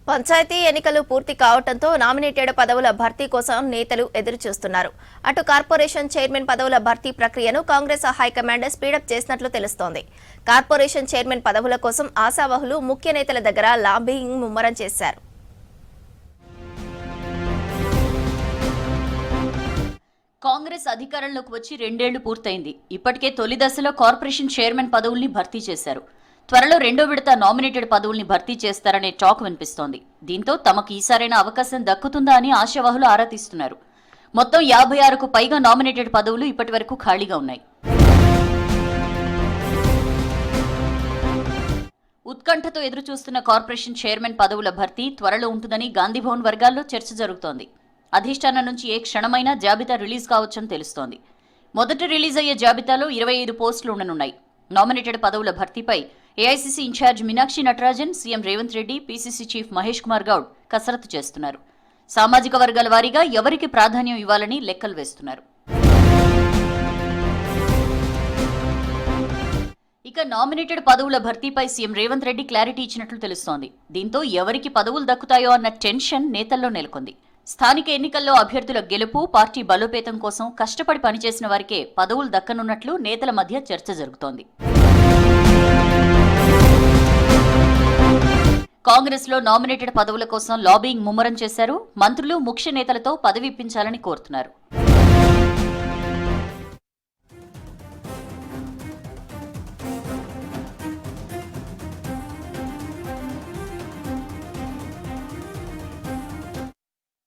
పంచాయతీ ఎన్నికలు పూర్తి కావడంతో నామినేటెడ్ పదవుల భర్తీ కోసం నేతలు ఎదురు చూస్తున్నారు. అటు కార్పొరేషన్ చైర్మన్ పదవుల భర్తీ ప్రక్రియను కాంగ్రెస్ హైకమాండ్ స్పీడప్ చేసినట్లు తెలుస్తోంది. కార్పొరేషన్ చైర్మన్ పదవుల కోసం ఆశావహులు ముఖ్య నేతల దగ్గర లాబింగ్ ముమ్మరం చేశారు. కాంగ్రెస్ అధికారంలోకి వచ్చి 2 ఏళ్లు పూర్తయింది. ఇప్పటికే తొలి దశలో కార్పొరేషన్ చైర్మన్ పదవుల్ని భర్తీ చేశారు. త్వరలో 2వ విడత నామినేటెడ్ పదవుల్ని భర్తీ చేస్తారనే టాక్ వినిపిస్తోంది. దీంతో తమకు ఈసారైనా అవకాశం దక్కుతుందా అని ఆశావహులు ఆరా తీస్తున్నారు. మొత్తం 56కు పైగా నామినేటెడ్ పదవులు ఇప్పటి వరకు ఖాళీగా ఉన్నాయి. ఉత్కంఠతో ఎదురుచూస్తున్న కార్పొరేషన్ చైర్మన్ పదవుల భర్తీ త్వరలో ఉంటుందని గాంధీభవన్ వర్గాల్లో చర్చ జరుగుతోంది. అధిష్టానం నుంచి ఏ క్షణమైనా జాబితా రిలీజ్ కావచ్చని తెలుస్తోంది. మొదట రిలీజ్ అయ్యే జాబితాలో 25 పోస్టులు ఉండనున్నాయి. నామినేటెడ్ పదవుల భర్తీపై AICC incharge Meenakshi Natarajan, CM Revanth Reddy, PCC chief Mahesh Kumar Goud కసరత్తు చేస్తున్నారు. సామాజిక వర్గాల వారీగా ఎవరికి ప్రాధాన్యం ఇవ్వాలని లెక్కలు వేస్తున్నారు. ఇక నామినేటెడ్ పదవుల భర్తీపై సీఎం రేవంత్ రెడ్డి క్లారిటీ ఇచ్చినట్లు తెలుస్తోంది. దీంతో ఎవరికి పదవులు దక్కుతాయో అన్న టెన్షన్ నేతల్లో నెలకొంది. స్థానిక ఎన్నికల్లో అభ్యర్థుల గెలుపు, పార్టీ బలోపేతం కోసం కష్టపడి పనిచేసిన వారికే పదవులు దక్కనున్నట్లు నేతల మధ్య చర్చ జరుగుతోంది. కాంగ్రెస్ లో నామినేటెడ్ పదవుల కోసం లాబింగ్ ముమ్మరం చేశారు. మంత్రులు ముఖ్య నేతలతో పదవి ఇప్పించాలని కోరుతున్నారు.